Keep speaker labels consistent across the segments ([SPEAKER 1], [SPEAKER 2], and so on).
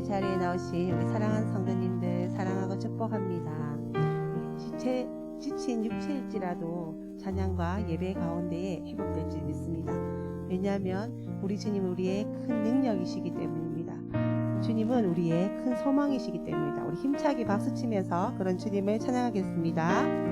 [SPEAKER 1] 예배 자리에 나오신 우리 사랑하는 성도님들 사랑하고 축복합니다. 지친 육체일지라도 찬양과 예배 가운데에 회복될 줄 믿습니다. 왜냐하면 우리 주님은 우리의 큰 능력이시기 때문입니다. 주님은 우리의 큰 소망이시기 때문입니다. 우리 힘차게 박수치면서 그런 주님을 찬양하겠습니다.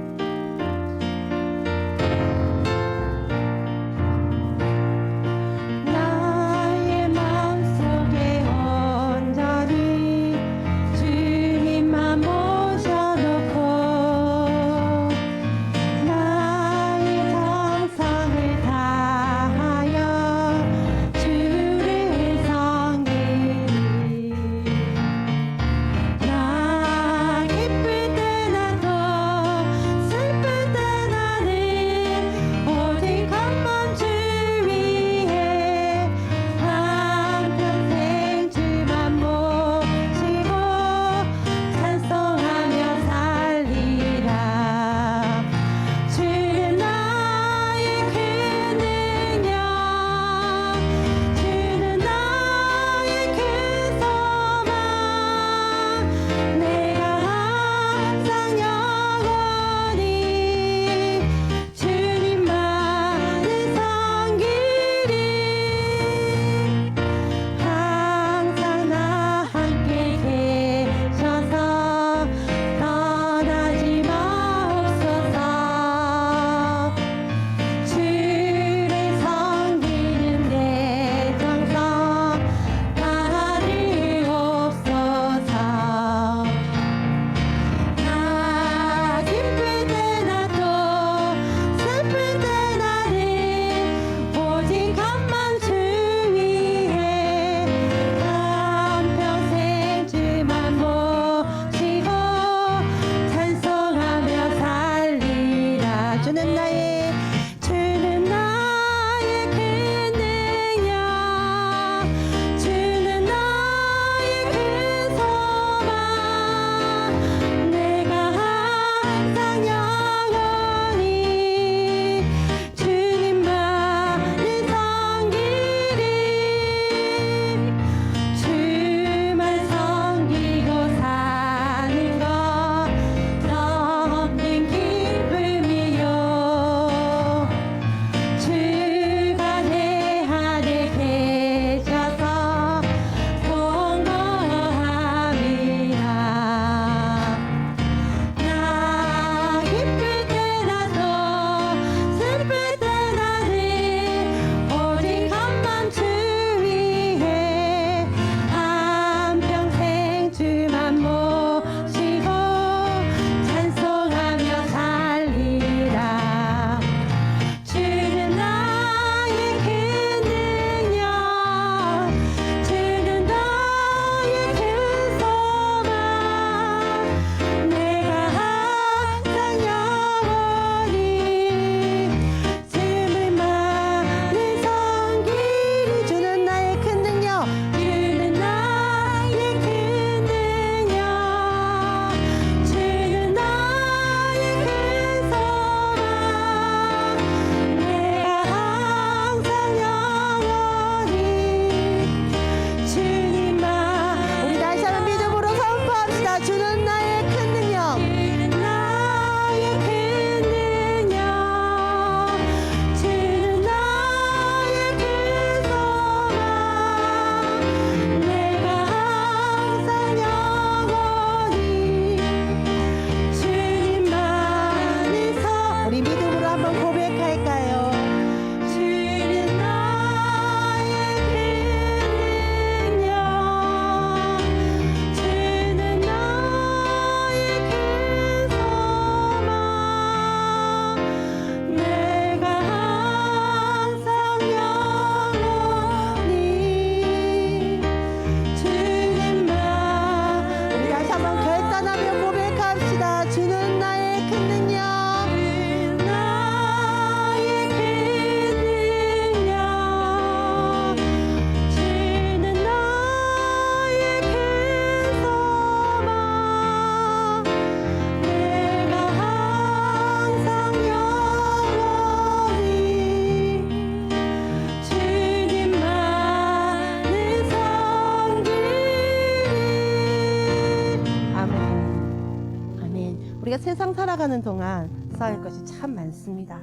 [SPEAKER 1] 우리가 세상 살아가는 동안 쌓일 것이 참 많습니다.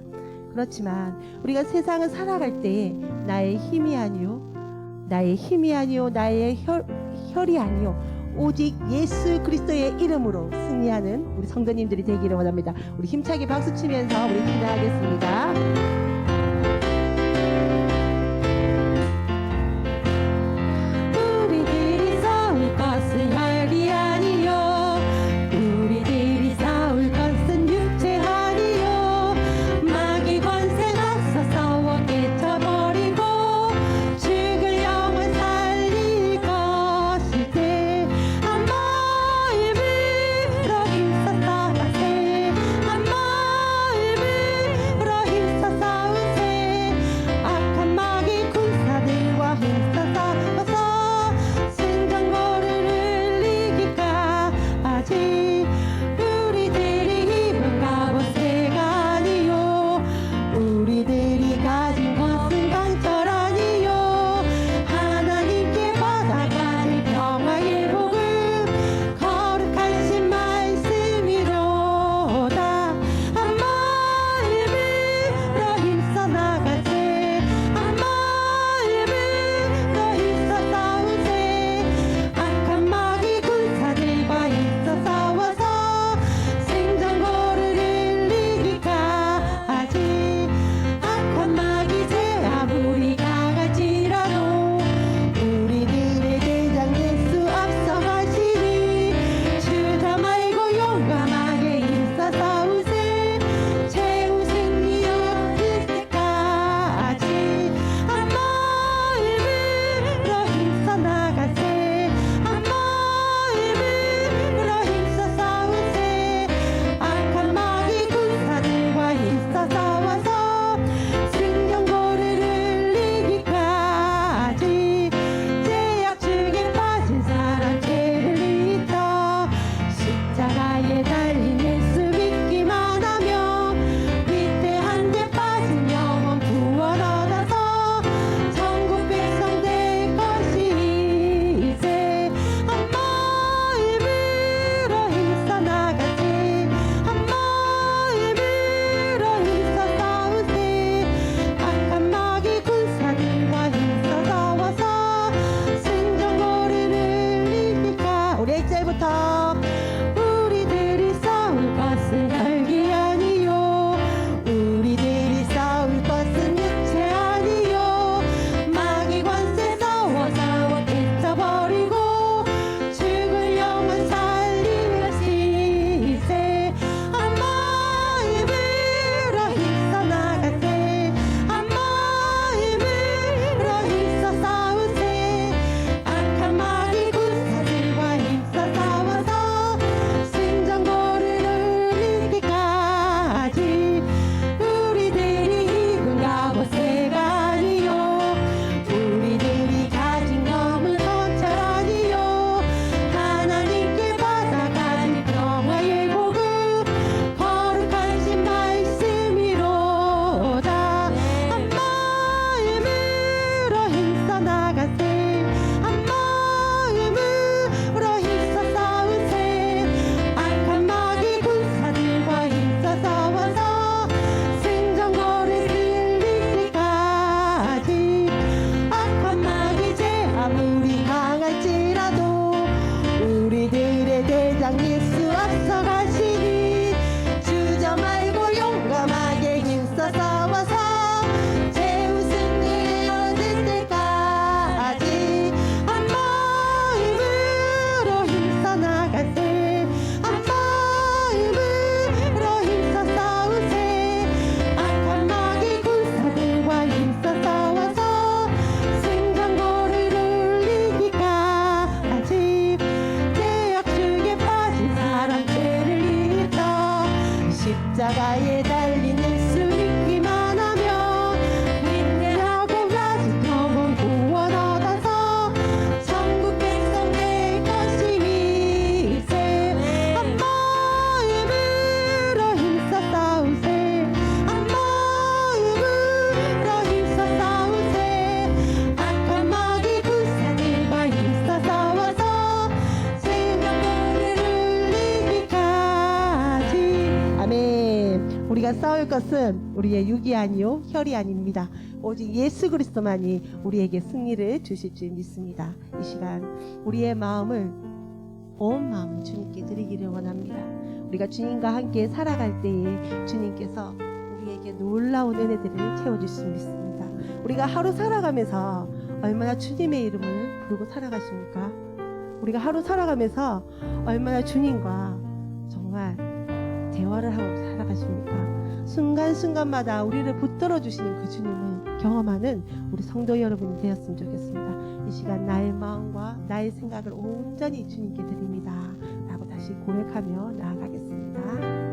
[SPEAKER 1] 그렇지만 우리가 세상을 살아갈 때 나의 힘이 아니요, 나의 혈이 아니요, 오직 예수 그리스도의 이름으로 승리하는 우리 성도님들이 되기를 원합니다. 우리 힘차게 박수 치면서 우리 기도하겠습니다. 우리들이 싸울 것은 혈이 아니요, 우리들이 싸울 것은 육체 아니요, 마귀 권세 맞서 싸워 깨쳐버리고 죽을 영혼 살릴 것일세. 한 마음으로 힘써 싸우세, 한 마음으로 힘써 싸우세. 악한 마귀 군사들과 힘써 싸워서 승전거리를 이기까지. 우리들이 입은 갑옷새가 아니요, 우리들이 가진 것은 강철 아니요, 하나님께 받아가는 평화의 복음 거룩하신 말씀이로다. 한 마음으로 힘써 나가세, 한 마음으로 힘써 싸우세. 악한 마귀 군사들과 힘써 싸워서 생전거리를 이기까지. 악한 마귀 제 아무리 강할지라도 우리들의 대장 예수 앞서가시니 주저 말고 용감하게 힘써 싸우세. 최후 승리 얻을 때까지. 한 마음으로 힘써 나가세, 한 마음으로 힘써 싸우세. 악한 마귀 군사들과 힘써 싸워서 승전거리를 이기까지. 죄악 중에 빠진 사람 죄를 잊어 십자가에 달린 예수 믿기만 하며 위대한 데 빠진 영혼 구원 얻어서 천국 백성 될 것이세. 한 마음으로 힘써 나가세, 한 마음으로 힘써 싸우세. 악한 마귀 군사들과 힘써 싸워서 승전거리를 이기까. 우리 1절부터 우리들이 싸울 것은 혈기 아니요, 우리들이 싸울 것은 육체 아니요, 마귀 권세 싸워 깨쳐버리고 죽을 영혼 살릴 것이세. 한 마음으로 힘써 나가세, 한 마음으로 힘써 싸우세. 악한 마귀 군사들과 힘써 싸워서 승전거리를 이기까지. 우리들이 입은 갑옷새가 아니요, 우리들이 가진 검은 건철 아니요, 하나님께 받아가는 평화의 복음 거룩하신 말씀이로다. 한 마음으로 힘써 나가세, 한 마음으로 힘써 싸우세. 악한 마귀 군사들과 힘써 싸워서 승전거리를 이기까지. 악한 마귀 제 아무리 강할지라도 우리들의 대장 예수 앞서가시니 주저 말고 용감하게 힘써 싸워서 최후 승리 얻을 때까지. 한 마음으로 힘써 나가세, 한 마음으로 힘써 싸우세. 악한 마귀 군사들과 힘써 싸워서 승전거리를 이기까지. 죄악 중에 빠진 사람 죄를 우리가 싸울 것은 우리의 육이 아니요 혈이 아닙니다. 오직 예수 그리스도만이 우리에게 승리를 주실 줄 믿습니다. 이 시간 우리의 마음을 온 마음을 주님께 드리기를 원합니다. 우리가 주님과 함께 살아갈 때에 주님께서 우리에게 놀라운 은혜들을 채워줄 수 믿습니다. 우리가 하루 살아가면서 얼마나 주님의 이름을 부르고 살아가십니까? 우리가 하루 살아가면서 얼마나 주님과 정말 대화를 하고 살아가십니까? 순간순간마다 우리를 붙들어 주시는 그 주님을 경험하는 우리 성도 여러분이 되었으면 좋겠습니다. 이 시간 나의 마음과 나의 생각을 온전히 주님께 드립니다 라고 다시 고백하며 나아가겠습니다.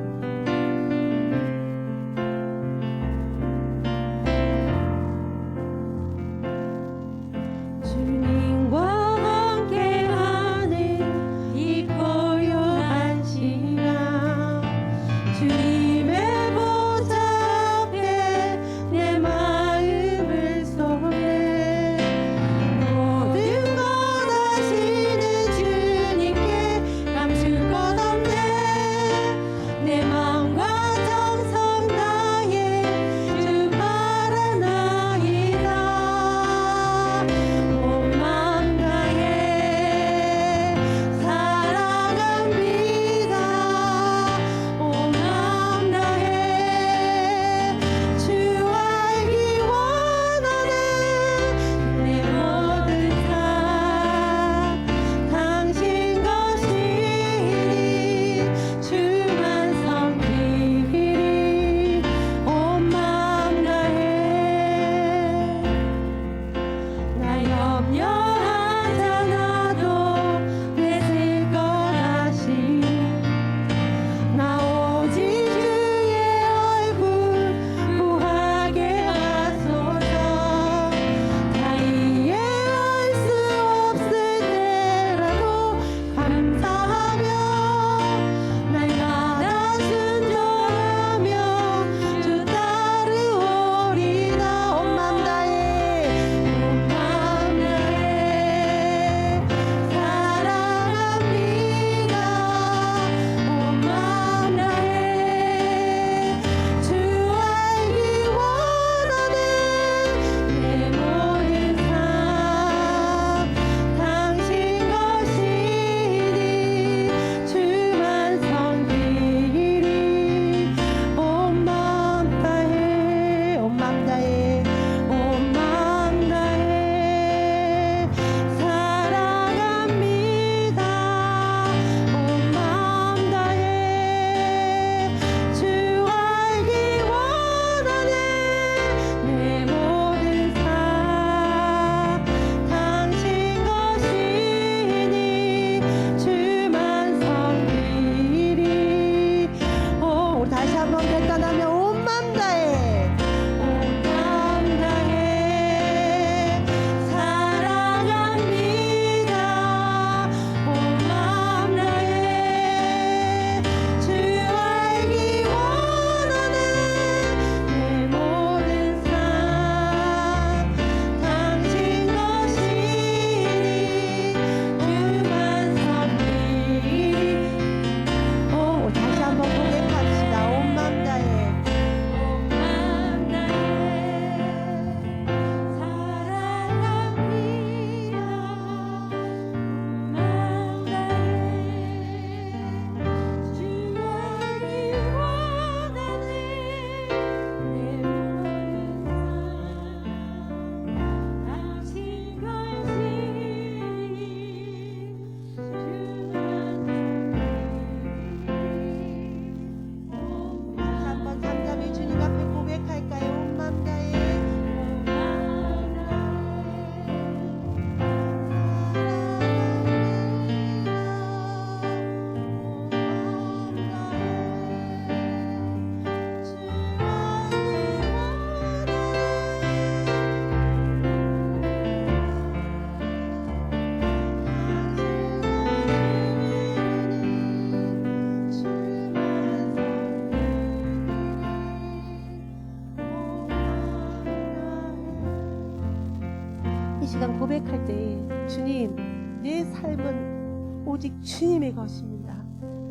[SPEAKER 1] 이 시간 고백할 때 주님, 내 삶은 오직 주님의 것입니다.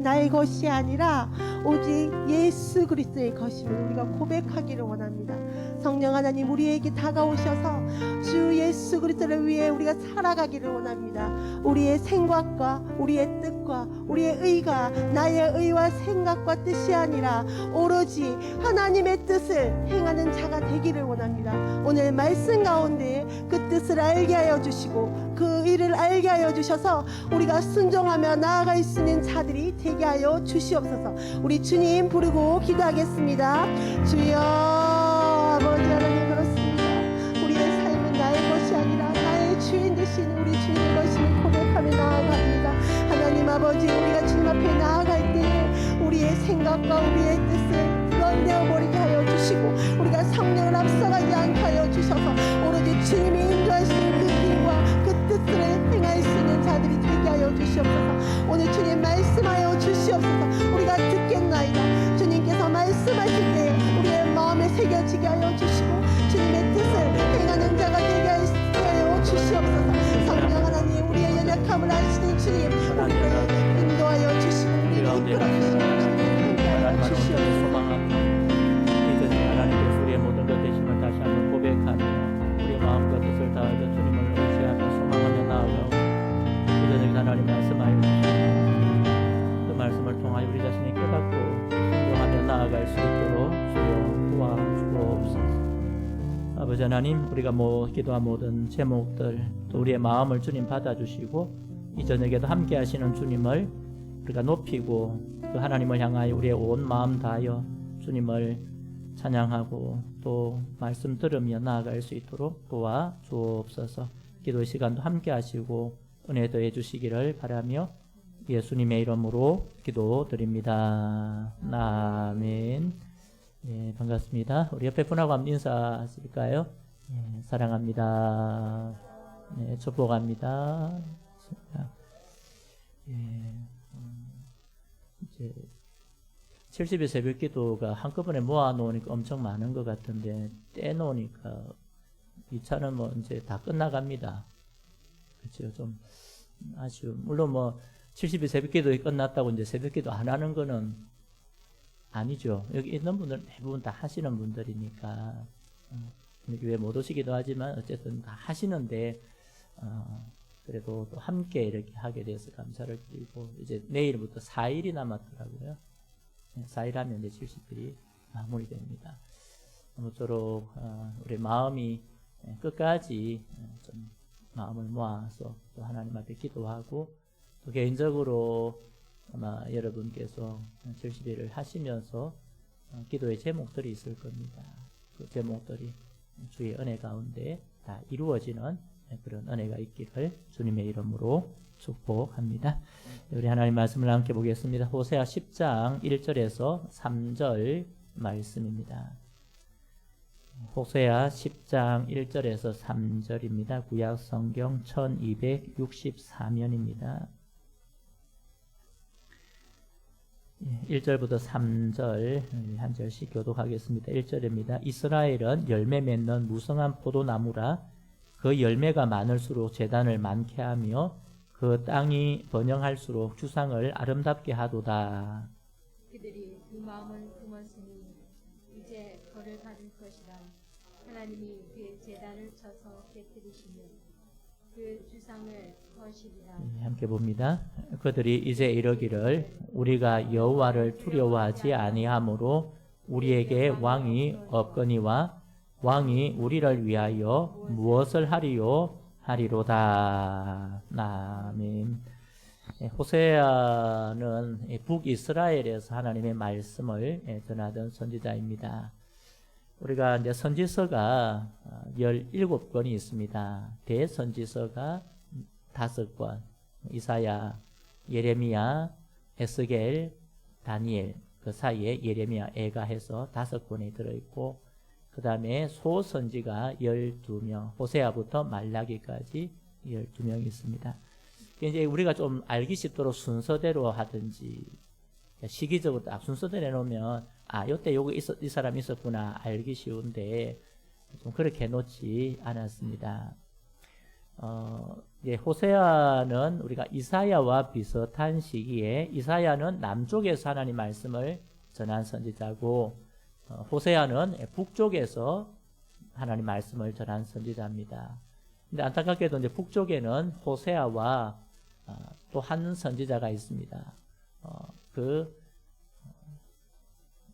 [SPEAKER 1] 나의 것이 아니라 오직 예수 그리스도의 것임을 우리가 고백하기를 원합니다. 성령 하나님 우리에게 다가오셔서 주 예수 그리스도를 위해 우리가 살아가기를 원합니다. 우리의 생각과 우리의 뜻과 우리의 의가 나의 의와 생각과 뜻이 아니라 오로지 하나님의 뜻을 행하는 자가 되기를 원합니다. 오늘 말씀 가운데 그 뜻을 알게 하여 주시고 그 일을 알게 하여 주셔서 우리가 순종하며 나아갈 수 있는 자들이 되게 하여 주시옵소서. 우리 주님 부르고 기도하겠습니다. 주여 아버지 하나님 그렇습니다. 우리의 삶은 나의 것이 아니라 나의 주인 되신 우리 주님의 것임을 고백하며 나아갑니다. 하나님 아버지 우리가 주님 앞에 나아갈 때에 우리의 생각과 우리의 뜻을 드러내어 버리게 하여 주시고 우리가 성령을 앞서가지 않게 하여 주셔서 오로지 주님이 인도하시는 그 길과 그 뜻을 행할 수 있는 자들이 되게 하여 주시옵소서. 오늘 주님 말씀하여 주시옵소서. 우리가 듣겠나이다. 주님께서 말씀하실 때 우리의 마음에 새겨지게 하여 주시고 주님의 뜻을 행하는 자가 되게 하여 주시옵소서. 성령 하나님 우리의 연약함을 아시는 주님 우리를 인도하여 주시고 우리를 이끌어 주시옵소서.
[SPEAKER 2] 소망합니다. 이제 하나님께서 우리의 모든 것 되심을 다시 한번 고백하며 우리의 마음과 뜻을 다하여 주님을 의지하며 소망하며 나아가고 이전에 하나님 말씀하여 주시고 그 말씀을 통하여 우리 자신이 깨닫고 순종하며 나아갈 수 있도록 주여 도와주옵소서. 아버지 하나님 우리가 기도한 모든 제목들 또 우리의 마음을 주님 받아주시고 이 저녁에도 함께 하시는 주님을 우리가 높이고 그 하나님을 향하여 우리의 온 마음 다하여 주님을 찬양하고 또 말씀 들으며 나아갈 수 있도록 도와주옵소서. 기도의 시간도 함께 하시고 은혜 더해 주시기를 바라며 예수님의 이름으로 기도드립니다. 아멘. 예, 반갑습니다. 우리 옆에 분하고 한번 인사하실까요? 예, 사랑합니다. 네, 축복합니다. 예, 이제 70일 새벽 기도가 한꺼번에 모아놓으니까 엄청 많은 것 같은데 떼놓으니까 2차는 이제 다 끝나갑니다. 그렇죠? 좀 아쉬움. 물론 70일 새벽 기도가 끝났다고 이제 새벽 기도 안 하는 거는 아니죠. 여기 있는 분들은 대부분 다 하시는 분들이니까 교회 못 오시기도 하지만 어쨌든 다 하시는데 그래도 또 함께 이렇게 하게 돼서 감사를 드리고 이제 내일부터 4일이 남았더라고요. 4일 하면 이제 70일이 마무리됩니다. 아무쪼록 우리 마음이 끝까지 좀 마음을 모아서 또 하나님 앞에 기도하고 또 개인적으로 아마 여러분께서 70일을 하시면서 기도의 제목들이 있을 겁니다. 그 제목들이 주의 은혜 가운데 다 이루어지는 그런 은혜가 있기를 주님의 이름으로 축복합니다. 우리 하나님 말씀을 함께 보겠습니다. 호세아 10장 1절에서 3절 말씀입니다. 호세아 10장 1절에서 3절입니다. 구약 성경 1264면입니다. 1절부터 3절 한 절씩 교독하겠습니다. 1절입니다. 이스라엘은 열매 맺는 무성한 포도나무라. 그 열매가 많을수록 제단을 많게 하며 그 땅이 번영할수록 주상을 아름답게 하도다.
[SPEAKER 3] 그들이 그 마음을 품었으니 이제 벌을 받을 것이라. 하나님이 그 제단을 쳐서 깨뜨리시며 그 주상을 거시리라.
[SPEAKER 2] 함께 봅니다. 그들이 이제 이러기를 우리가 여호와를 두려워하지 아니하므로 우리에게 왕이 없거니와 왕이 우리를 위하여 무엇을 하리요 하리로다. 아멘. 호세아는 북이스라엘에서 하나님의 말씀을 전하던 선지자입니다. 우리가 이제 선지서가 17권이 있습니다. 대선지서가 5권, 이사야, 예레미야, 에스겔, 다니엘, 그 사이에 예레미야, 에가 해서 5권이 들어있고 그 다음에 소선지가 12명, 호세아부터 말라기까지 12명이 있습니다. 이제 우리가 좀 알기 쉽도록 순서대로 하든지 시기적으로 딱 순서대로 해놓으면 요때 요거 이 사람이 있었구나 알기 쉬운데 좀 그렇게 해놓지 않았습니다. 호세아는 우리가 이사야와 비슷한 시기에 이사야는 남쪽에서 하나님 말씀을 전한 선지자고 호세아는 북쪽에서 하나님 말씀을 전한 선지자입니다. 근데 안타깝게도 이제 북쪽에는 호세아와 또 한 선지자가 있습니다.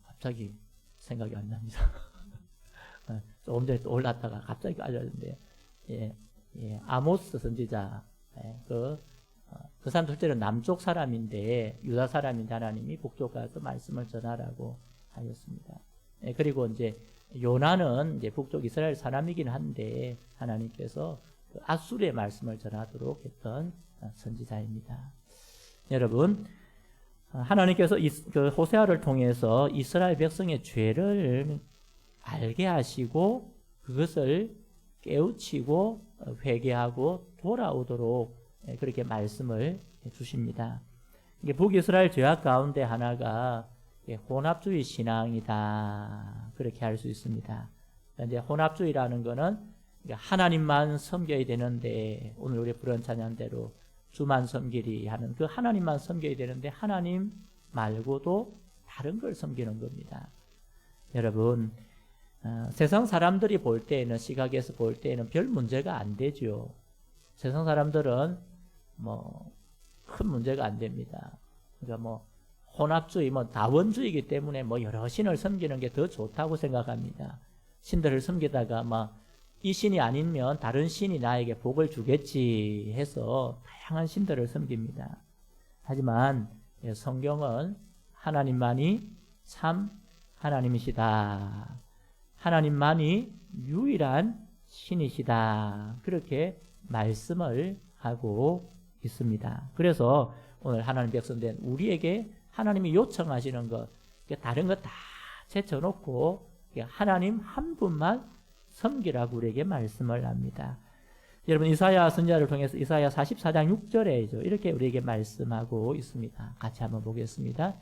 [SPEAKER 2] 갑자기 생각이 안 납니다. 조금 전에 또 올랐다가 갑자기 빠졌는데, 아모스 선지자, 그 사람도 실제로 남쪽 사람인데, 유다 사람인데 하나님이 북쪽 가서 말씀을 전하라고 하였습니다. 그리고 이제 요나는 이제 북쪽 이스라엘 사람이긴 한데, 하나님께서 그 아수르의 말씀을 전하도록 했던 선지자입니다. 여러분, 하나님께서 그 호세아를 통해서 이스라엘 백성의 죄를 알게 하시고 그것을 깨우치고 회개하고 돌아오도록 그렇게 말씀을 주십니다. 이게 북이스라엘 죄악 가운데 하나가 혼합주의 신앙이다. 그렇게 할 수 있습니다. 이제 혼합주의라는 것은 하나님만 섬겨야 되는데, 오늘 우리 부른 찬양대로 주만 섬기리 하는 그 하나님만 섬겨야 되는데 하나님 말고도 다른 걸 섬기는 겁니다. 여러분, 세상 사람들이 볼 때에는, 시각에서 볼 때에는 별 문제가 안 되죠. 세상 사람들은 큰 문제가 안 됩니다. 그러니까 혼합주의, 다원주의이기 때문에 여러 신을 섬기는 게 더 좋다고 생각합니다. 신들을 섬기다가 이 신이 아니면 다른 신이 나에게 복을 주겠지 해서 다양한 신들을 섬깁니다. 하지만 성경은 하나님만이 참 하나님이시다. 하나님만이 유일한 신이시다. 그렇게 말씀을 하고 있습니다. 그래서 오늘 하나님 백성된 우리에게 하나님이 요청하시는 것, 다른 것 다 제쳐놓고 하나님 한 분만 섬기라고 우리에게 말씀을 합니다. 여러분, 이사야 선지자를 통해서 이사야 44장 6절에 이렇게 우리에게 말씀하고 있습니다. 같이 한번 보겠습니다.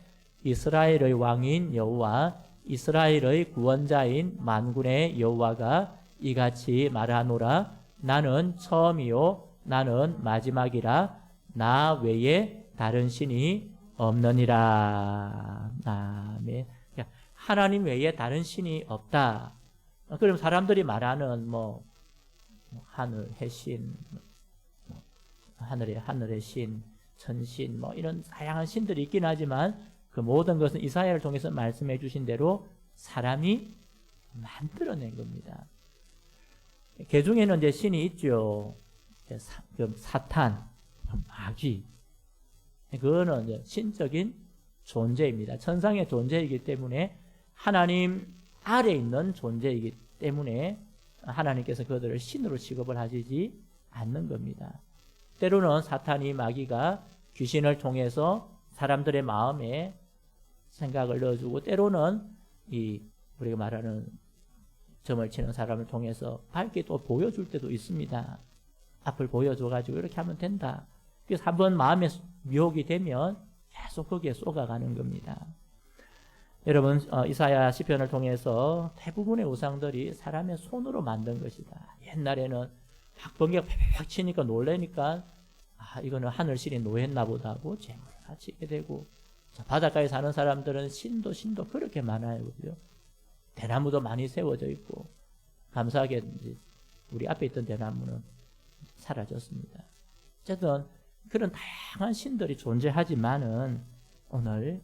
[SPEAKER 2] 이스라엘의 왕인 여호와, 이스라엘의 구원자인 만군의 여호와가 이같이 말하노라. 나는 처음이요 나는 마지막이라. 나 외에 다른 신이 없느니라. 아멘. 하나님 외에 다른 신이 없다. 그럼 사람들이 말하는 하늘, 해신, 하늘의 신, 천신, 이런 다양한 신들이 있긴 하지만 그 모든 것은 이사야를 통해서 말씀해 주신 대로 사람이 만들어낸 겁니다. 그 중에는 이제 신이 있죠. 사탄, 마귀. 그거는 이제 신적인 존재입니다. 천상의 존재이기 때문에 하나님 아래 있는 존재이기 때문에 하나님께서 그들을 신으로 취급을 하시지 않는 겁니다. 때로는 사탄이, 마귀가 귀신을 통해서 사람들의 마음에 생각을 넣어주고, 때로는 우리가 말하는 점을 치는 사람을 통해서 밝게 또 보여줄 때도 있습니다. 앞을 보여줘가지고 이렇게 하면 된다. 그래서 한번 마음에 미혹이 되면 계속 거기에 쏘가가는 겁니다. 여러분, 이사야 시편을 통해서 대부분의 우상들이 사람의 손으로 만든 것이다. 옛날에는 막 번개가 팍팍 치니까 놀래니까 이거는 하늘신이 노했나 보다 하고 재물을 바치게 되고, 바닷가에 사는 사람들은 신도 그렇게 많아요. 그죠? 대나무도 많이 세워져 있고, 감사하게 우리 앞에 있던 대나무는 사라졌습니다. 어쨌든 그런 다양한 신들이 존재하지만은 오늘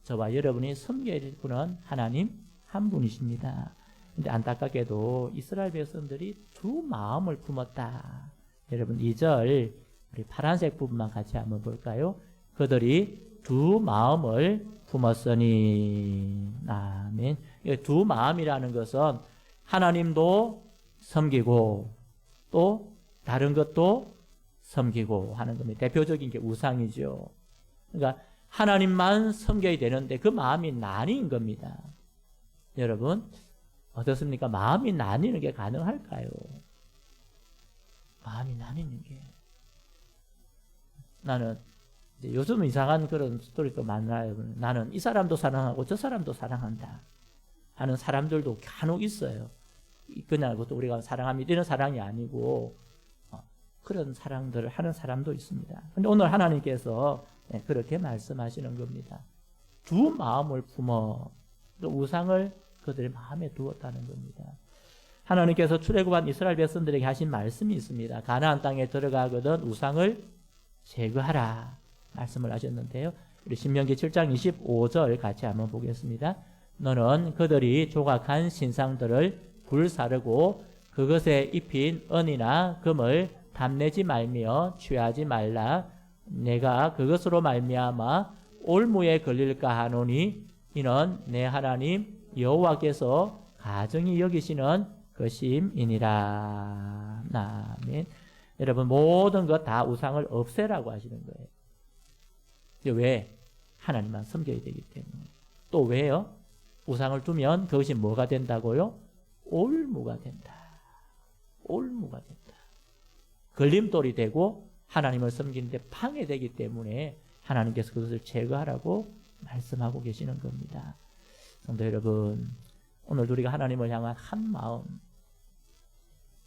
[SPEAKER 2] 저와 여러분이 섬겨야 될 분은 하나님 한 분이십니다. 근데 안타깝게도 이스라엘 백성들이 두 마음을 품었다. 여러분 2절 우리 파란색 부분만 같이 한번 볼까요? 그들이 두 마음을 품었으니. 아멘. 두 마음이라는 것은 하나님도 섬기고 또 다른 것도 섬기고 하는 겁니다. 대표적인 게 우상이죠. 그러니까 하나님만 섬겨야 되는데 그 마음이 나뉜 겁니다. 여러분 어떻습니까? 마음이 나뉘는 게 가능할까요? 마음이 나뉘는 게. 나는 요즘 이상한 그런 스토리도 많아요. 나는 이 사람도 사랑하고 저 사람도 사랑한다 하는 사람들도 간혹 있어요. 그냥 그것도 우리가 사랑합니다 이런 사랑이 아니고 그런 사랑들을 하는 사람도 있습니다. 근데 오늘 하나님께서 그렇게 말씀하시는 겁니다. 두 마음을 품어 우상을 그들의 마음에 두었다는 겁니다. 하나님께서 출애굽한 이스라엘 백성들에게 하신 말씀이 있습니다. 가나안 땅에 들어가거든 우상을 제거하라 말씀을 하셨는데요. 우리 신명기 7장 25절 같이 한번 보겠습니다. 너는 그들이 조각한 신상들을 불사르고 그것에 입힌 은이나 금을 탐내지 말며 취하지 말라. 내가 그것으로 말미암아 올무에 걸릴까 하노니 이는 내 하나님 여호와께서 가증히 여기시는 것임이니라. 아멘. 여러분 모든 것 다 우상을 없애라고 하시는 거예요. 왜? 하나님만 섬겨야 되기 때문에. 또 왜요? 우상을 두면 그것이 뭐가 된다고요? 올무가 된다. 올무가 된다. 걸림돌이 되고 하나님을 섬기는데 방해되기 때문에 하나님께서 그것을 제거하라고 말씀하고 계시는 겁니다. 성도 여러분, 오늘 우리가 하나님을 향한 한 마음,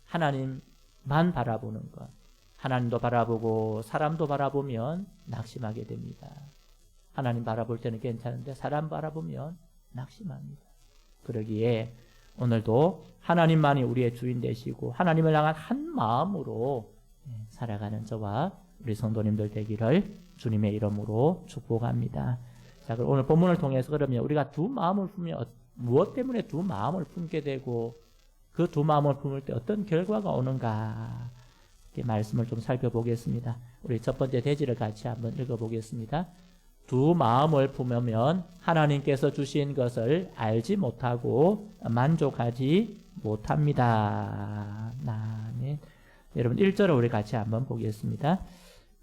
[SPEAKER 2] 하나님만 바라보는 것, 하나님도 바라보고 사람도 바라보면 낙심하게 됩니다. 하나님 바라볼 때는 괜찮은데 사람 바라보면 낙심합니다. 그러기에 오늘도 하나님만이 우리의 주인 되시고 하나님을 향한 한 마음으로 살아가는 저와 우리 성도님들 되기를 주님의 이름으로 축복합니다. 자, 그럼 오늘 본문을 통해서 그러면 우리가 두 마음을 품으면 무엇 때문에 두 마음을 품게 되고 그 두 마음을 품을 때 어떤 결과가 오는가 이렇게 말씀을 좀 살펴보겠습니다. 우리 첫 번째 대지를 같이 한번 읽어보겠습니다. 두 마음을 품으면 하나님께서 주신 것을 알지 못하고 만족하지 못합니다. 아멘. 여러분 1절을 우리 같이 한번 보겠습니다.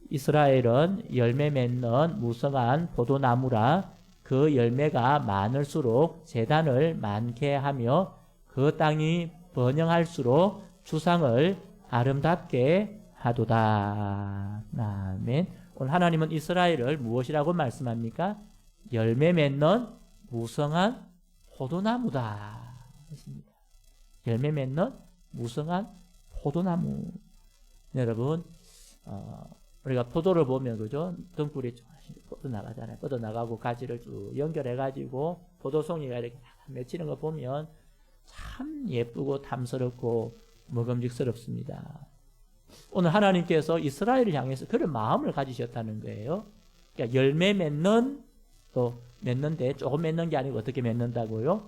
[SPEAKER 2] 이스라엘은 열매 맺는 무성한 포도나무라. 그 열매가 많을수록 재단을 많게 하며 그 땅이 번영할수록 주상을 아름답게 하도다. 아멘. 오늘 하나님은 이스라엘을 무엇이라고 말씀합니까? 열매 맺는 무성한 포도나무다 했습니다. 열매 맺는 무성한 포도나무. 여러분, 우리가 포도를 보면 그죠? 등불이 뻗어나가잖아요. 뻗어나가고 가지를 쭉 연결해가지고 포도송이가 이렇게 맺히는 거 보면 참 예쁘고 탐스럽고 먹음직스럽습니다. 오늘 하나님께서 이스라엘을 향해서 그런 마음을 가지셨다는 거예요. 그러니까 열매 맺는, 또 맺는데 조금 맺는 게 아니고 어떻게 맺는다고요?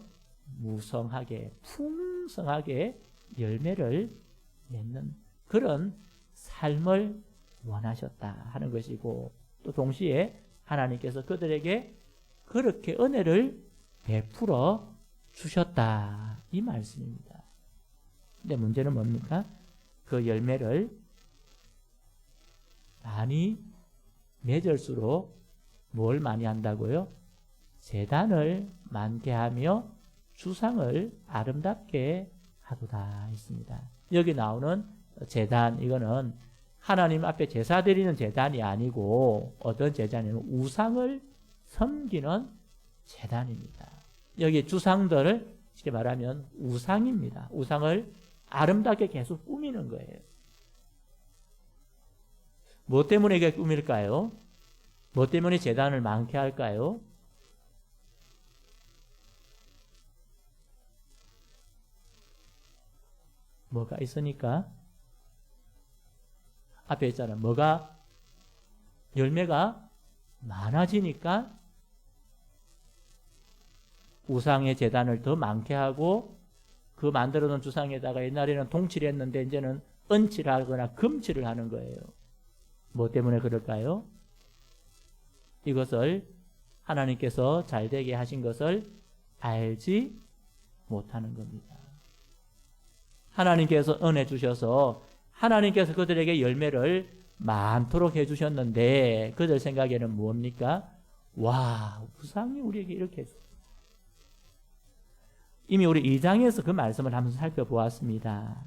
[SPEAKER 2] 무성하게, 풍성하게 열매를 맺는 그런 삶을 원하셨다 하는 것이고, 또 동시에 하나님께서 그들에게 그렇게 은혜를 베풀어 주셨다 이 말씀입니다. 근데 문제는 뭡니까? 그 열매를 많이 맺을수록 뭘 많이 한다고요? 제단을 많게 하며 주상을 아름답게 하도다 했습니다. 여기 나오는 제단, 이거는 하나님 앞에 제사 드리는 제단이 아니고 어떤 제단이냐면 우상을 섬기는 제단입니다. 여기 주상들을 쉽게 말하면 우상입니다. 우상을 아름답게 계속 꾸미는 거예요. 뭐 때문에 이게 꾸밀까요? 뭐 때문에 제단을 많게 할까요? 뭐가 있으니까? 앞에 있잖아요. 뭐가? 열매가 많아지니까 우상의 제단을 더 많게 하고 그 만들어 놓은 주상에다가 옛날에는 동칠을 했는데 이제는 은칠을 하거나 금칠을 하는 거예요. 뭐 때문에 그럴까요? 이것을 하나님께서 잘되게 하신 것을 알지 못하는 겁니다. 하나님께서 은혜 주셔서 하나님께서 그들에게 열매를 많도록 해주셨는데 그들 생각에는 뭡니까? 와, 우상이 우리에게 이렇게 해줬어. 이미 우리 2장에서 그 말씀을 한번 살펴보았습니다.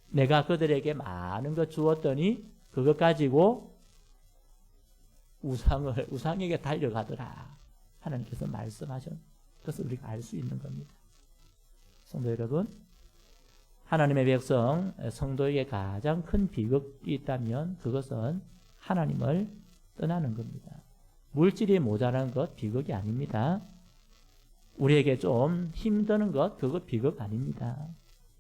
[SPEAKER 2] 내가 그들에게 많은 것 주었더니 그것 가지고 우상에게 달려가더라. 하나님께서 말씀하신 것을 우리가 알 수 있는 겁니다. 성도 여러분, 하나님의 백성, 성도에게 가장 큰 비극이 있다면 그것은 하나님을 떠나는 겁니다. 물질이 모자란 것 비극이 아닙니다. 우리에게 좀 힘드는 것 그것 비극 아닙니다.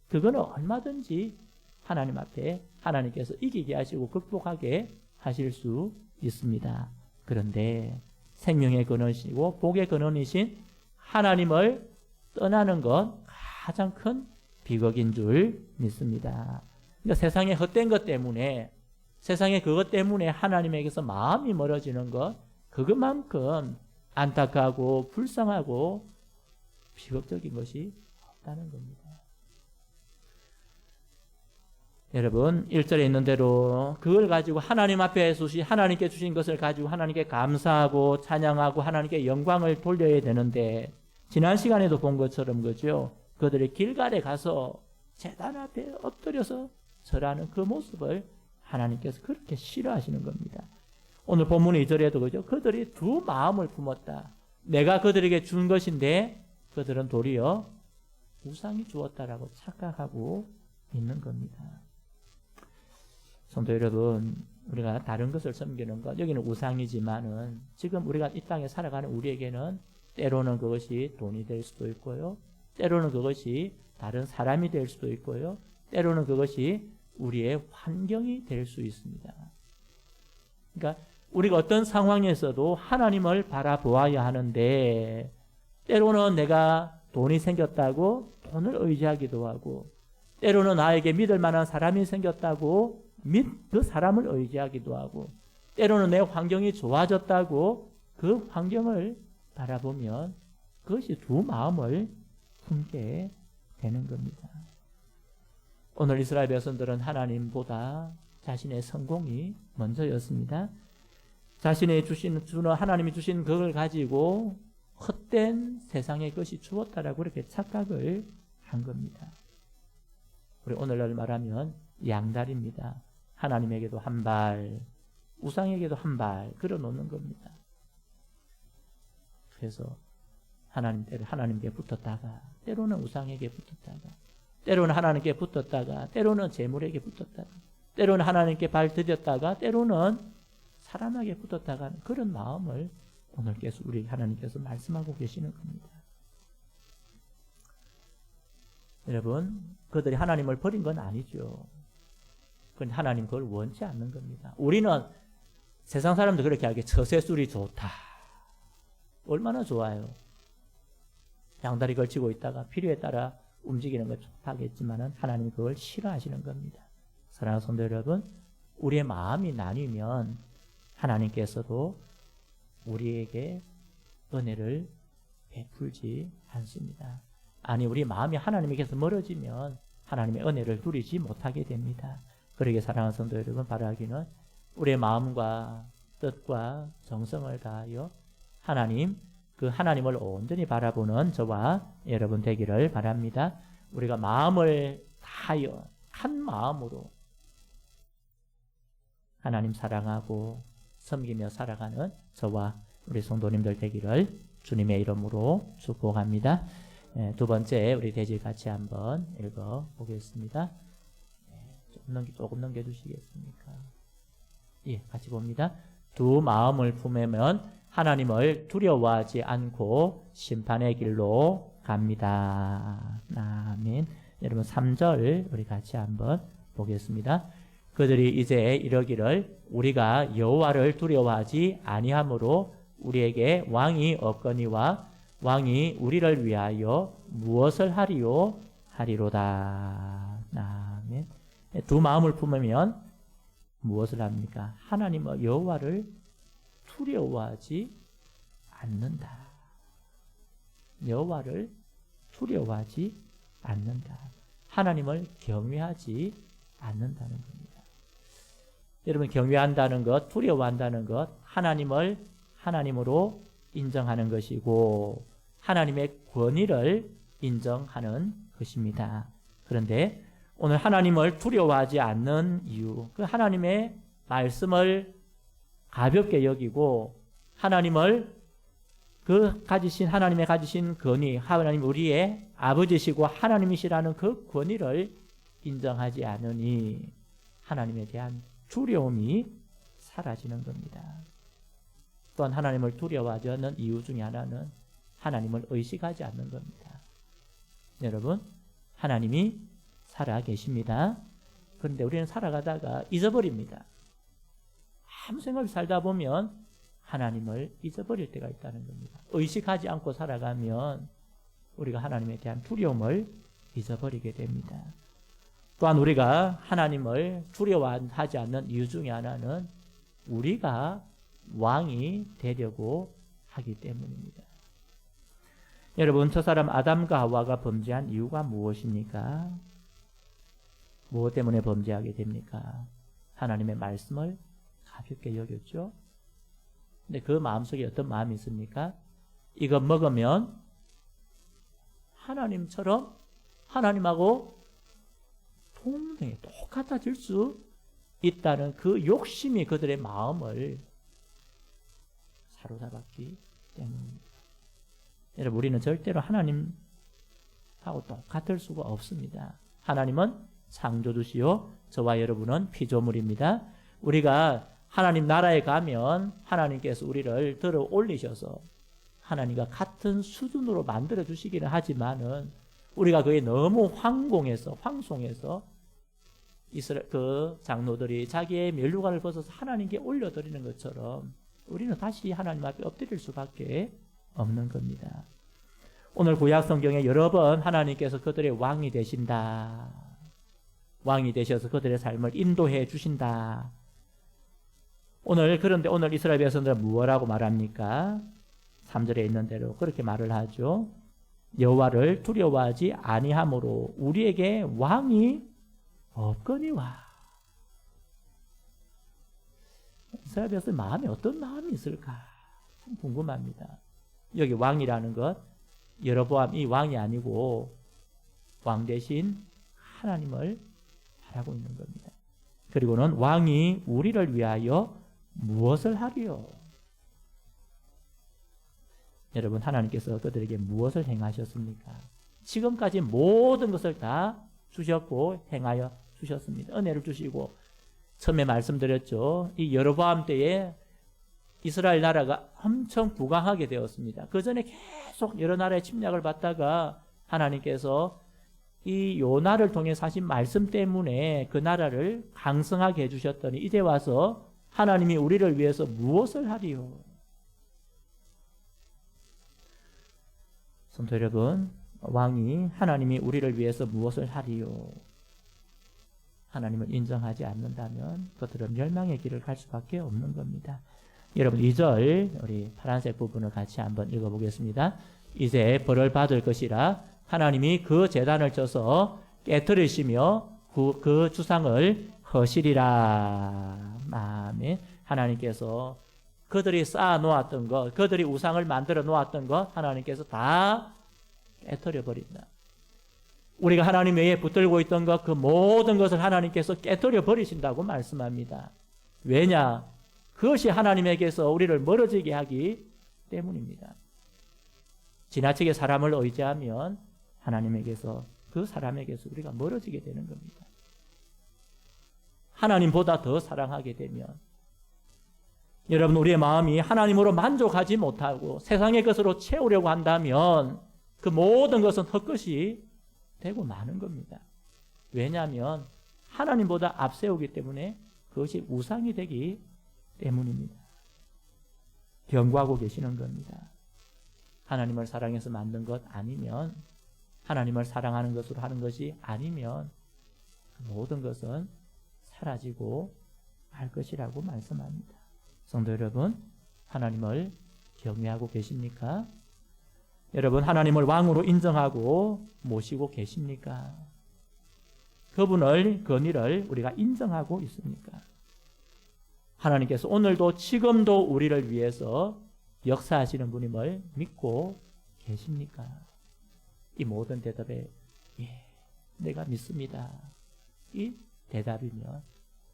[SPEAKER 2] 그거는 얼마든지 하나님 앞에 하나님께서 이기게 하시고 극복하게 하실 수 있습니다. 그런데 생명의 근원이시고 복의 근원이신 하나님을 떠나는 것 가장 큰 비극인 줄 믿습니다. 그러니까 세상의 헛된 것 때문에 세상의 그것 때문에 하나님에게서 마음이 멀어지는 것 그것만큼 안타까고 불쌍하고 비극적인 것이 없다는 겁니다. 여러분 1절에 있는 대로 그걸 가지고 하나님 앞에 하나님께 주신 것을 가지고 하나님께 감사하고 찬양하고 하나님께 영광을 돌려야 되는데 지난 시간에도 본 것처럼 그죠? 그들이 길갈에 가서 제단 앞에 엎드려서 절하는 그 모습을 하나님께서 그렇게 싫어하시는 겁니다. 오늘 본문 2절에도 그죠? 그들이 두 마음을 품었다. 내가 그들에게 준 것인데 그들은 도리어 우상이 주었다라고 착각하고 있는 겁니다. 성도 여러분, 우리가 다른 것을 섬기는 것, 여기는 우상이지만은 지금 우리가 이 땅에 살아가는 우리에게는 때로는 그것이 돈이 될 수도 있고요. 때로는 그것이 다른 사람이 될 수도 있고요. 때로는 그것이 우리의 환경이 될 수 있습니다. 그러니까 우리가 어떤 상황에서도 하나님을 바라보아야 하는데 때로는 내가 돈이 생겼다고 돈을 의지하기도 하고 때로는 나에게 믿을 만한 사람이 생겼다고 그 사람을 의지하기도 하고 때로는 내 환경이 좋아졌다고 그 환경을 바라보면 그것이 두 마음을 품게 되는 겁니다. 오늘 이스라엘 백성들은 하나님보다 자신의 성공이 먼저였습니다. 자신의 하나님이 주신 그걸 가지고 헛된 세상의 것이 주었다라고 그렇게 착각을 한 겁니다. 우리 오늘날 말하면 양다리입니다. 하나님에게도 한 발, 우상에게도 한 발 걸어놓는 겁니다. 그래서 하나님께 붙었다가 때로는 우상에게 붙었다가 때로는 하나님께 붙었다가 때로는 재물에게 붙었다가 때로는 하나님께 발 들였다가 때로는 사람에게 붙었다가 그런 마음을 오늘께서 우리 하나님께서 말씀하고 계시는 겁니다. 여러분, 그들이 하나님을 버린 건 아니죠. 그건 하나님 그걸 원치 않는 겁니다. 우리는 세상 사람들 그렇게 하기에 처세술이 좋다. 얼마나 좋아요. 양다리 걸치고 있다가 필요에 따라 움직이는 것 좋다겠지만은 하나님이 그걸 싫어하시는 겁니다. 사랑하는 성도 여러분, 우리의 마음이 나뉘면 하나님께서도 우리에게 은혜를 베풀지 않습니다. 아니, 우리 마음이 하나님에게서 멀어지면 하나님의 은혜를 누리지 못하게 됩니다. 그러기에 사랑하는 성도 여러분, 바라기는 우리의 마음과 뜻과 정성을 다하여 그 하나님을 온전히 바라보는 저와 여러분 되기를 바랍니다. 우리가 마음을 다하여 한 마음으로 하나님 사랑하고 섬기며 살아가는 저와 우리 성도님들 되기를 주님의 이름으로 축복합니다. 두 번째 우리 대질 같이 한번 읽어보겠습니다. 조금 넘겨주시겠습니까? 예, 같이 봅니다. 두 마음을 품으면 하나님을 두려워하지 않고 심판의 길로 갑니다. 아멘. 여러분 3절 우리 같이 한번 보겠습니다. 그들이 이제 이러기를 우리가 여호와를 두려워하지 아니하므로 우리에게 왕이 없거니와 왕이 우리를 위하여 무엇을 하리요? 하리로다. 아멘. 두 마음을 품으면 무엇을 합니까? 하나님의 여호와를 두려워하지 않는다. 여호와를 두려워하지 않는다. 하나님을 경외하지 않는다는 겁니다. 여러분, 경외한다는 것, 두려워한다는 것, 하나님을 하나님으로 인정하는 것이고 하나님의 권위를 인정하는 것입니다. 그런데 오늘 하나님을 두려워하지 않는 이유, 그 하나님의 말씀을 가볍게 여기고 하나님을 하나님의 가지신 권위, 하나님 우리의 아버지시고 하나님이시라는 그 권위를 인정하지 않으니 하나님에 대한 두려움이 사라지는 겁니다. 또한 하나님을 두려워하지 않는 이유 중에 하나는 하나님을 의식하지 않는 겁니다. 여러분, 하나님이 살아 계십니다. 그런데 우리는 살아가다가 잊어버립니다. 아무 생각 없이 살다 보면 하나님을 잊어버릴 때가 있다는 겁니다. 의식하지 않고 살아가면 우리가 하나님에 대한 두려움을 잊어버리게 됩니다. 또한 우리가 하나님을 두려워하지 않는 이유 중에 하나는 우리가 왕이 되려고 하기 때문입니다. 여러분, 첫사람 아담과 하와가 범죄한 이유가 무엇입니까? 무엇 때문에 범죄하게 됩니까? 하나님의 말씀을 가볍게 여겼죠. 근데 그 마음속에 어떤 마음이 있습니까? 이거 먹으면 하나님처럼 하나님하고 동등해 똑같아질 수 있다는 그 욕심이 그들의 마음을 사로잡았기 때문입니다. 여러분, 우리는 절대로 하나님하고 똑같을 수가 없습니다. 하나님은 창조주시요 저와 여러분은 피조물입니다. 우리가 하나님 나라에 가면 하나님께서 우리를 들어 올리셔서 하나님과 같은 수준으로 만들어 주시기는 하지만은 우리가 그게 너무 황송해서 그 장로들이 자기의 면류관을 벗어서 하나님께 올려드리는 것처럼 우리는 다시 하나님 앞에 엎드릴 수밖에 없는 겁니다. 오늘 구약 성경에 여러 번 하나님께서 그들의 왕이 되신다. 왕이 되셔서 그들의 삶을 인도해 주신다. 그런데 오늘 이스라엘 백성들은 무엇라고 말합니까? 3절에 있는 대로 그렇게 말을 하죠. 여호와를 두려워하지 아니함으로 우리에게 왕이 없거니와. 이스라엘 백성의 마음에 어떤 마음이 있을까? 참 궁금합니다. 여기 왕이라는 것, 여로보암 이 왕이 아니고 왕 대신 하나님을 바라고 있는 겁니다. 그리고는 왕이 우리를 위하여 무엇을 하리요? 여러분, 하나님께서 그들에게 무엇을 행하셨습니까? 지금까지 모든 것을 다 주셨고 행하여 주셨습니다. 은혜를 주시고 처음에 말씀드렸죠. 이 여로보암 때에 이스라엘 나라가 엄청 부강하게 되었습니다. 그 전에 계속 여러 나라의 침략을 받다가 하나님께서 이 요나를 통해서 하신 말씀 때문에 그 나라를 강성하게 해주셨더니 이제 와서 하나님이 우리를 위해서 무엇을 하리요? 성도 여러분, 왕이 하나님이 우리를 위해서 무엇을 하리요? 하나님을 인정하지 않는다면 그들은 멸망의 길을 갈 수밖에 없는 겁니다. 여러분, 2절 우리 파란색 부분을 같이 한번 읽어보겠습니다. 이제 벌을 받을 것이라 하나님이 그 제단을 쳐서 깨뜨리시며 그 주상을 허시리라. 아멘. 하나님께서 그들이 쌓아 놓았던 것, 그들이 우상을 만들어 놓았던 것 하나님께서 다 깨뜨려 버린다. 우리가 하나님 외에 붙들고 있던 것, 그 모든 것을 하나님께서 깨뜨려 버리신다고 말씀합니다. 왜냐? 그것이 하나님에게서 우리를 멀어지게 하기 때문입니다. 지나치게 사람을 의지하면 하나님에게서, 그 사람에게서 우리가 멀어지게 되는 겁니다. 하나님보다 더 사랑하게 되면, 여러분, 우리의 마음이 하나님으로 만족하지 못하고 세상의 것으로 채우려고 한다면 그 모든 것은 헛것이 되고 마는 겁니다. 왜냐하면 하나님보다 앞세우기 때문에 그것이 우상이 되기 때문입니다. 경고하고 계시는 겁니다. 하나님을 사랑해서 만든 것 아니면, 하나님을 사랑하는 것으로 하는 것이 아니면 그 모든 것은 사라지고 말 것이라고 말씀합니다. 성도 여러분, 하나님을 경외하고 계십니까? 여러분, 하나님을 왕으로 인정하고 모시고 계십니까? 그분을, 그니를 우리가 인정하고 있습니까? 하나님께서 오늘도 지금도 우리를 위해서 역사하시는 분임을 믿고 계십니까? 이 모든 대답에 예, 내가 믿습니다. 이 대답이면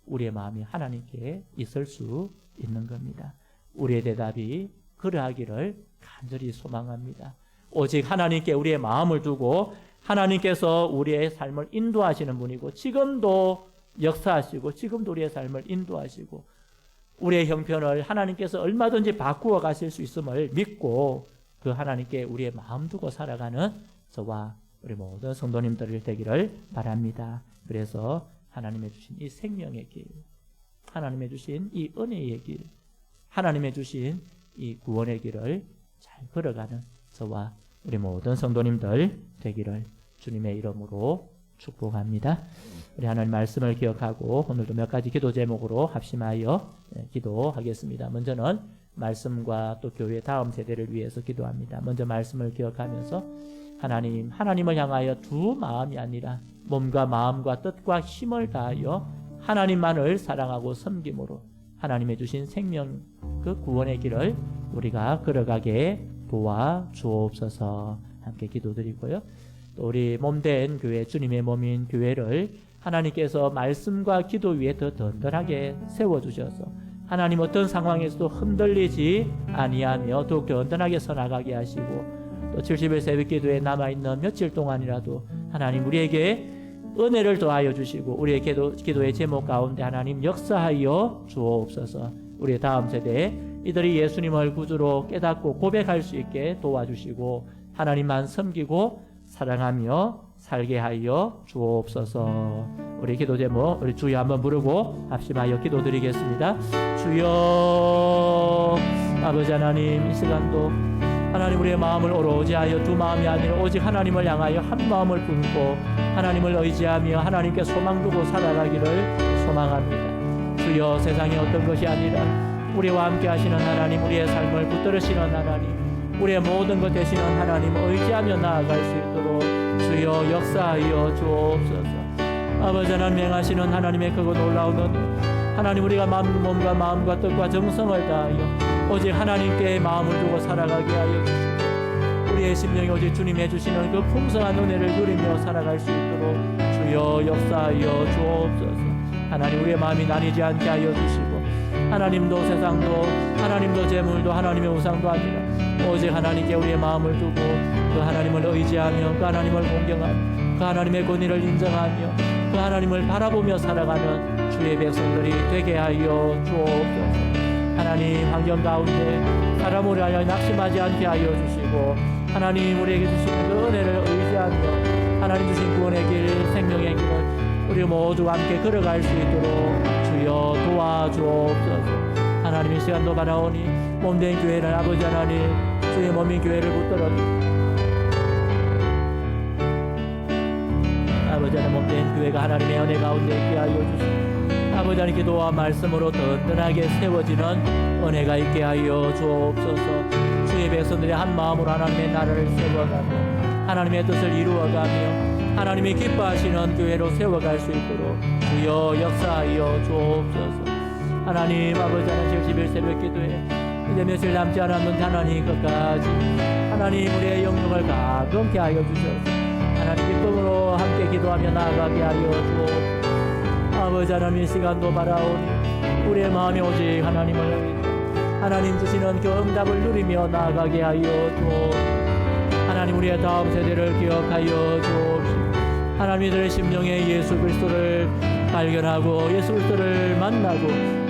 [SPEAKER 2] 우리의 마음이 하나님께 있을 수 있는 겁니다. 우리의 대답이 그러하기를 간절히 소망합니다. 오직 하나님께 우리의 마음을 두고 하나님께서 우리의 삶을 인도하시는 분이고 지금도 역사하시고 지금도 우리의 삶을 인도하시고 우리의 형편을 하나님께서 얼마든지 바꾸어 가실 수 있음을 믿고 그 하나님께 우리의 마음 두고 살아가는 저와 우리 모든 성도님들 되기를 바랍니다. 그래서 하나님의 주신 이 생명의 길, 하나님의 주신 이 은혜의 길, 하나님의 주신 이 구원의 길을 잘 걸어가는 저와 우리 모든 성도님들 되기를 주님의 이름으로 축복합니다. 우리 하나님 말씀을 기억하고 오늘도 몇 가지 기도 제목으로 합심하여 기도하겠습니다. 먼저는 말씀과 또 교회 다음 세대를 위해서 기도합니다. 먼저 말씀을 기억하면서 하나님을 향하여 두 마음이 아니라 몸과 마음과 뜻과 힘을 다하여 하나님만을 사랑하고 섬김으로 하나님의 주신 생명 그 구원의 길을 우리가 걸어가게 도와주옵소서. 함께 기도드리고요. 또 우리 몸된 교회, 주님의 몸인 교회를 하나님께서 말씀과 기도 위에 더 든든하게 세워주셔서 하나님 어떤 상황에서도 흔들리지 아니하며 더욱 든든하게 서나가게 하시고 또 70일 새벽 기도에 남아있는 며칠 동안이라도 하나님 우리에게 은혜를 더하여 주시고 우리의 기도의 제목 가운데 하나님 역사하여 주옵소서. 우리의 다음 세대에 이들이 예수님을 구주로 깨닫고 고백할 수 있게 도와주시고 하나님만 섬기고 사랑하며 살게 하여 주옵소서. 우리 기도 제목 우리 주여 한번 부르고 합심하여 기도드리겠습니다. 주여 아버지 하나님 이 시간도 하나님 우리의 마음을 오로지 하여 두 마음이 아니라 오직 하나님을 향하여 한 마음을 품고 하나님을 의지하며 하나님께 소망 두고 살아가기를 소망합니다. 주여 세상에 어떤 것이 아니라 우리와 함께 하시는 하나님 우리의 삶을 붙들으시는 하나님 우리의 모든 것 되시는 하나님 의지하며 나아갈 수 있도록 주여 역사하여 주옵소서. 아버지 하나님 행하시는 하나님의 크고 놀라운 은혜 하나님 우리가 몸과 마음과 뜻과 정성을 다하여 오직 하나님께 마음을 두고 살아가게 하여 주시고 우리의 심령이 오직 주님 해주시는 그 풍성한 은혜를 누리며 살아갈 수 있도록 주여 역사하여 주옵소서. 하나님 우리의 마음이 나뉘지 않게 하여 주시고 하나님도 세상도 하나님도 재물도 하나님의 우상도 아니라 오직 하나님께 우리의 마음을 두고 그 하나님을 의지하며 그 하나님을 공경하며 그 하나님의 권위를 인정하며 그 하나님을 바라보며 살아가는 주의 백성들이 되게 하여 주옵소서. 하나님 환경 가운데 사람 우리 하여 낙심하지 않게 하여 주시고 하나님 우리에게 주시는 그 은혜를 의지하며 하나님 주신 구원의 길 생명의 길을 우리 모두 함께 걸어갈 수 있도록 주여 도와주옵소서. 하나님의 시간도 바라오니 몸된 교회를 아버지 하나님 주의 몸인 교회를 붙들어 아버지 하나님 몸된 교회가 하나님의 은혜 가운데 있게 하여 주시고 아버지 하나님 기도와 말씀으로 든든하게 세워지는 은혜가 있게 하여 주옵소서. 주의 백성들이 한 마음으로 하나님의 나라를 세워가며 하나님의 뜻을 이루어가며 하나님이 기뻐하시는 교회로 세워갈 수 있도록 주여 역사하여 주옵소서. 하나님 아버지 하나님 70일 새벽 기도에 이제 며칠 남지 않았는데 하나님 끝까지 하나님 우리의 영역을 가끔케 하여 주셔서 하나님 기쁨으로 함께 기도하며 나아가게 하여 주옵소서. 아버지 하나님 이 시간도 바라오니 우리의 마음이 오직 하나님을 의지 하나님 주시는 그 응답을 누리며 나아가게 하여 주옵소서. 하나님 우리의 다음 세대를 기억하여 주옵시고 하나님들의 심령에 예수 그리스도를 발견하고 예수 그리스도를 만나고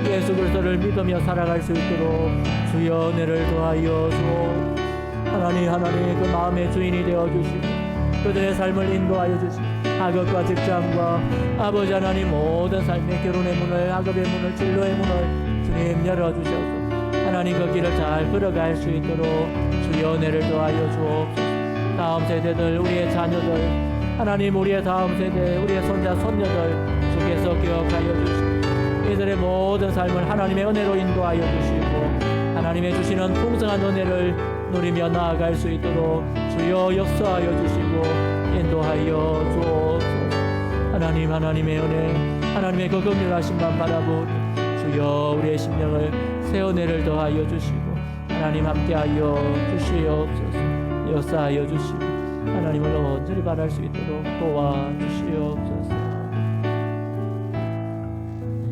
[SPEAKER 2] 예수 그리스도를 믿으며 살아갈 수 있도록 주여 은혜를 더하여 주옵소서. 하나님 그 마음의 주인이 되어 주시고 그들의 삶을 인도하여 주시고 학업과 직장과 아버지 하나님 모든 삶의 결혼의 문을 학업의 문을 진로의 문을 주님 열어주셔서 하나님 그 길을 잘 걸어갈 수 있도록 주여 은혜를 더하여 주옵소서. 다음 세대들 우리의 자녀들 하나님 우리의 다음 세대 우리의 손자 손녀들 주께서 기억하여 주시고 이들의 모든 삶을 하나님의 은혜로 인도하여 주시고 하나님의 주시는 풍성한 은혜를 누리며 나아갈 수 있도록 주여 역사하여 주시고 인도하여 주옵소서. 하나님의 은혜 하나님의 그 긍휼하심만 바라보니 주여 우리의 심령을 새 은혜를 더하여 주시고 하나님 함께하여 주시옵소서. 역사하여 주시고 하나님을 온전히 바랄 수 있도록 도와주시옵소서.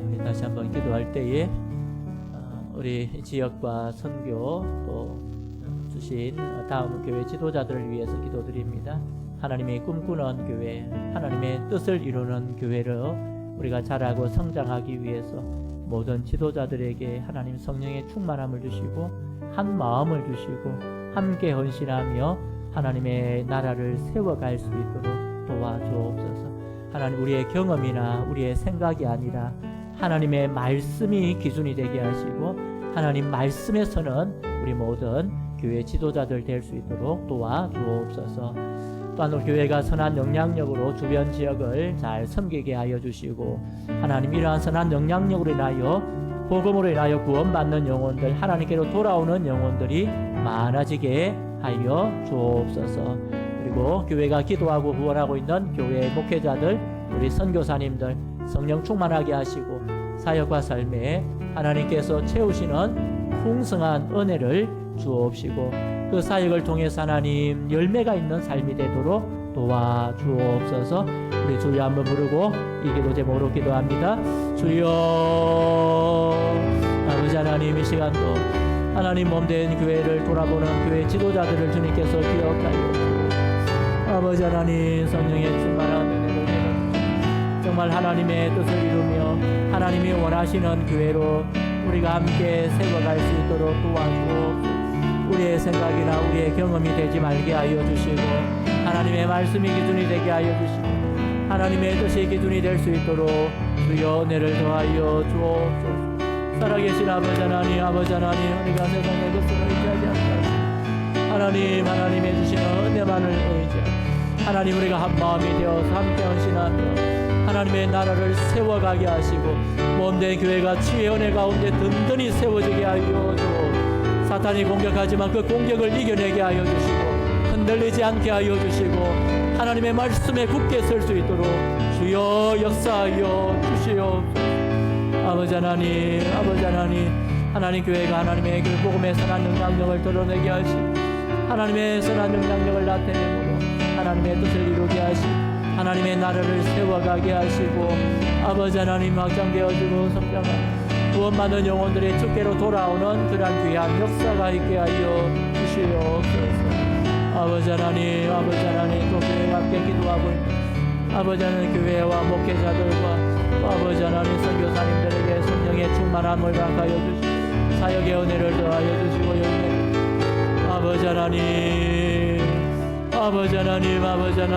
[SPEAKER 2] 우리 다시 한번 기도할 때에 우리 지역과 선교 또 주신 다음 교회 지도자들을 위해서 기도드립니다. 하나님이 꿈꾸는 교회, 하나님의 뜻을 이루는 교회로 우리가 자라고 성장하기 위해서 모든 지도자들에게 하나님 성령의 충만함을 주시고 한 마음을 주시고 함께 헌신하며 하나님의 나라를 세워갈 수 있도록 도와주옵소서. 하나님, 우리의 경험이나 우리의 생각이 아니라 하나님의 말씀이 기준이 되게 하시고 하나님 말씀에서는 우리 모든 교회 지도자들 될 수 있도록 도와주옵소서. 또한 우리 교회가 선한 영향력으로 주변 지역을 잘 섬기게 하여 주시고 하나님, 이러한 선한 영향력으로 인하여 복음으로 인하여 구원받는 영혼들, 하나님께로 돌아오는 영혼들이 많아지게 하여 주옵소서. 그리고 교회가 기도하고 후원하고 있는 교회 목회자들, 우리 선교사님들 성령 충만하게 하시고 사역과 삶에 하나님께서 채우시는 풍성한 은혜를 주옵시고 그 사역을 통해서 하나님 열매가 있는 삶이 되도록 도와주옵소서. 우리 주여 한번 부르고 이 기도 제목으로 기도합니다. 주여, 아버지 하나님, 이 시간도 하나님 몸된 교회를 돌아보는 교회 지도자들을 주님께서 기억하여 주시고 아버지 하나님, 성령의 충만한 은혜를 내려주시고 정말 하나님의 뜻을 이루며 하나님이 원하시는 교회로 우리가 함께 세워갈 수 있도록 도와주옵소서. 우리의 생각이나 우리의 경험이 되지 말게 하여 주시고 하나님의 말씀이 기준이 되게 하여 주시고 하나님의 뜻이 기준이 될 수 있도록 주여 은혜를 더하여 주옵소서. 살아계신 아버지 하나님, 우리가 세상의 것을 의지하지 않게 하나님, 하나님의 주시는 은혜만을 의지하고 하나님, 우리가 한 마음이 되어서 함께 헌신하며 하나님의 나라를 세워가게 하시고 몸된 교회가 치유의 은혜 가운데 든든히 세워지게 하여 주옵소서. 사탄이 공격하지만 그 공격을 이겨내게 하여 주시고 흔들리지 않게 하여 주시고 하나님의 말씀에 굳게 설 수 있도록 주여 역사하여 주시옵소서. 아버지 하나님, 하나님 교회가 하나님의 그 복음의 선한 영향력을 드러내게 하시고 하나님의 선한 영향력을 나타내므로 하나님의 뜻을 이루게 하시고 하나님의 나라를 세워가게 하시고 아버지 하나님 확장되어지고 성장하고 구원받는 영혼들의 주께로 돌아오는 그러한 귀한 역사가 있게 하여 주시옵소서. 아버지 하나님, 또 교회와 함께 기도하고 있는 아버지 하나님 교회와 목회자들과 또 아버지 하나님 선교사님들에게 성령의 충만함을 허락하여 주시고 사역의 은혜를 더하여 주시고 영광 아버지 하나님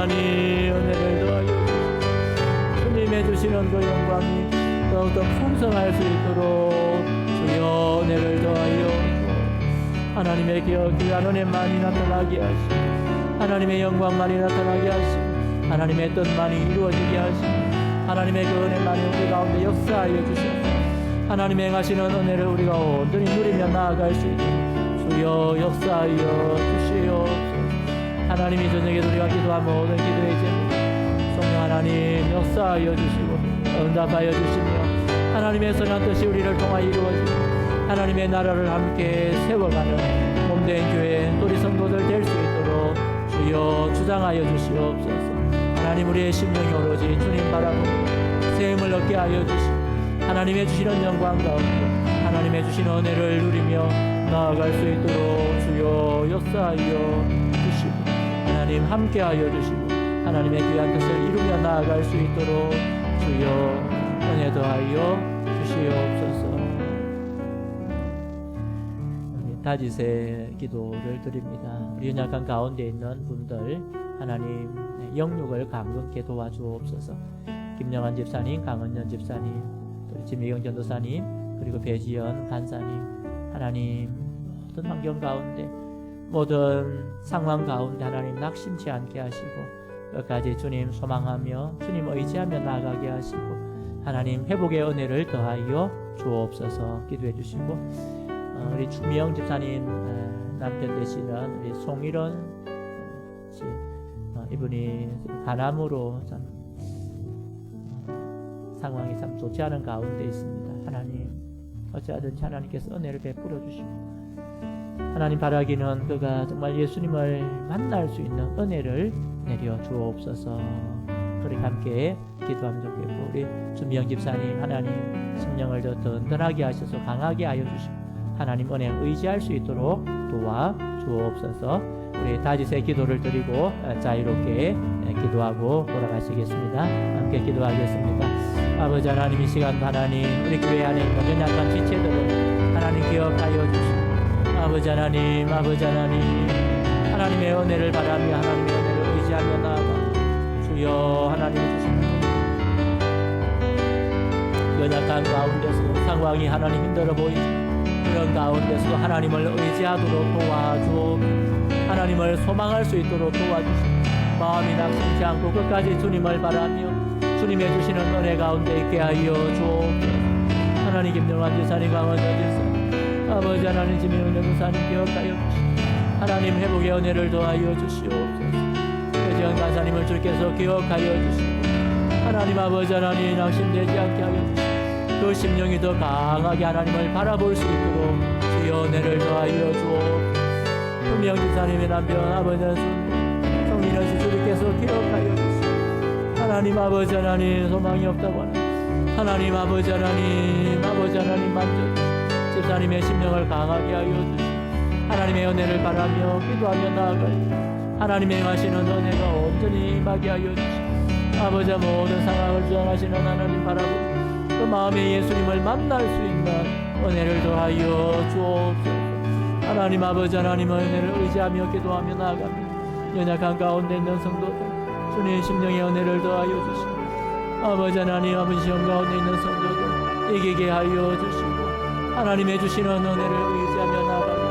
[SPEAKER 2] 은혜를 더하여 주시고 주님의 주시는 그 영광이 더욱더 풍성할 수 있도록 주여 은혜를 더하여 하나님의 귀한 은혜만이 나타나게 하시고 하나님의 영광만이 나타나게 하시고 하나님의 뜻만이 이루어지게 하시고 하나님의 그 은혜만이 우리 가운데 역사하여 주셔서 하나님의 행하시는 은혜를 우리가 온전히 누리며 나아갈 수 있도록 주여 역사하여 주시옵소서. 하나님이 저녁에 우리가 기도한 모든 기도의 제목 성령 하나님 역사하여 주시고 응답하여 주시며 하나님의 선한 뜻이 우리를 통하여 이루어지고 하나님의 나라를 함께 세워가는 몸된 교회 우리 성도들 될 수 있도록 주여 주장하여 주시옵소서. 하나님 우리의 심령이 오로지 주님 바라보고 세움을 얻게 하여 주시고 하나님의 주시는 영광 가운데 하나님의 주시는 은혜를 누리며 나아갈 수 있도록 주여 역사하여 주시고 하나님 함께하여 주시고 하나님의 귀한 뜻을 이루며 나아갈 수 있도록 주여 은혜 더하여 주시옵소서. 다짓의 기도를 드립니다. 우리 연약한 가운데 있는 분들 하나님 영육을 강건케 도와주옵소서. 김영환 집사님, 강은연 집사님, 또 진미경 전도사님, 그리고 배지연 간사님 하나님 모든 환경 가운데 모든 상황 가운데 하나님 낙심치 않게 하시고 끝까지 주님 소망하며 주님 의지하며 나아가게 하시고 하나님 회복의 은혜를 더하여 주옵소서. 기도해 주시고 우리 주미영 집사님 남편 되시는 우리 송일원 씨 이분이 간암으로 참 상황이 참 좋지 않은 가운데 있습니다. 하나님 어찌하든지 하나님께서 은혜를 베풀어 주시고 하나님 바라기는 그가 정말 예수님을 만날 수 있는 은혜를 내려 주옵소서. 우리 함께 기도하면 좋겠고 우리 주미영 집사님 하나님 심령을 더 든든하게 하셔서 강하게 하여 주시고 하나님 은혜 의지할 수 있도록 도와 주옵소서. 우리 다짓의 기도를 드리고 자유롭게 기도하고 돌아가시겠습니다. 함께 기도하겠습니다. 아버지 하나님, 이 시간 하나님 우리 교회 안에 있는 연약한 지체들을 하나님 기억하여 주시고, 아버지 하나님 하나님의 은혜를 바라며 하나님의 은혜를 의지하며 나아가 주여 하나님 주시는 연약한 가운데서 상황이 하나님 힘들어 보이지 그런 가운데서도 하나님을 의지하도록 도와주오. 하나님을 소망할 수 있도록 도와주시고 마음이 낙심치 않고 끝까지 주님을 바라며 주님의 주시는 은혜 가운데 있게 하여 주옵소서. 하나님 김영환 지사님, 강원전 지사, 아버지 하나님 지명은혜 부사님 기억하여 주시고 하나님 회복의 은혜를 더하여 주시옵소서. 배지영 간사님을 주께서 기억하여 주시고 하나님 아버지 하나님 낙심되지 않게 하여 주시고 그 심령이 더 강하게 하나님을 바라볼 수 있도록 주여 은혜를 더하여 주옵소서. 금영지사님의 남편 아버지 성민현 씨 주께서 기억하여 주시고 하나님 아버지 하나님 소망이 없다고 하는 하나님 아버지 하나님 만져주시고 집사님의 심령을 강하게 하여 주시고 하나님의 은혜를 바라며 기도하며 나아갈 하나님의 행하시는 은혜가 온전히 임하게 하여 주시고 아버지 모든 상황을 주장하시는 하나님 바라보고 그 마음에 예수님을 만날 수 있는 은혜를 더하여 주옵소서. 하나님 아버지 하나님의 은혜를 의지하며 기도하며 나아갑니다. 연약한 가운데 있는 성도들 주님의 심령의 은혜를 더하여 주시고 아버지 하나님 아버지 시험 가운데 있는 성도들 이기게 하여 주시고 하나님의 주시는 은혜를 의지하며 나아갑니다.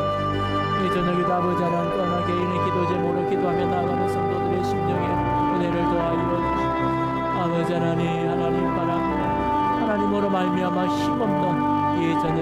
[SPEAKER 2] 이 저녁에도 아버지 하나님 떠나 개인의 기도 제목으로 기도하며 나아가는 성도들의 심령의 은혜를 더하여 주시고 아버지 하나님 바랍니다. 하나님으로 말미암아 힘없는 이 전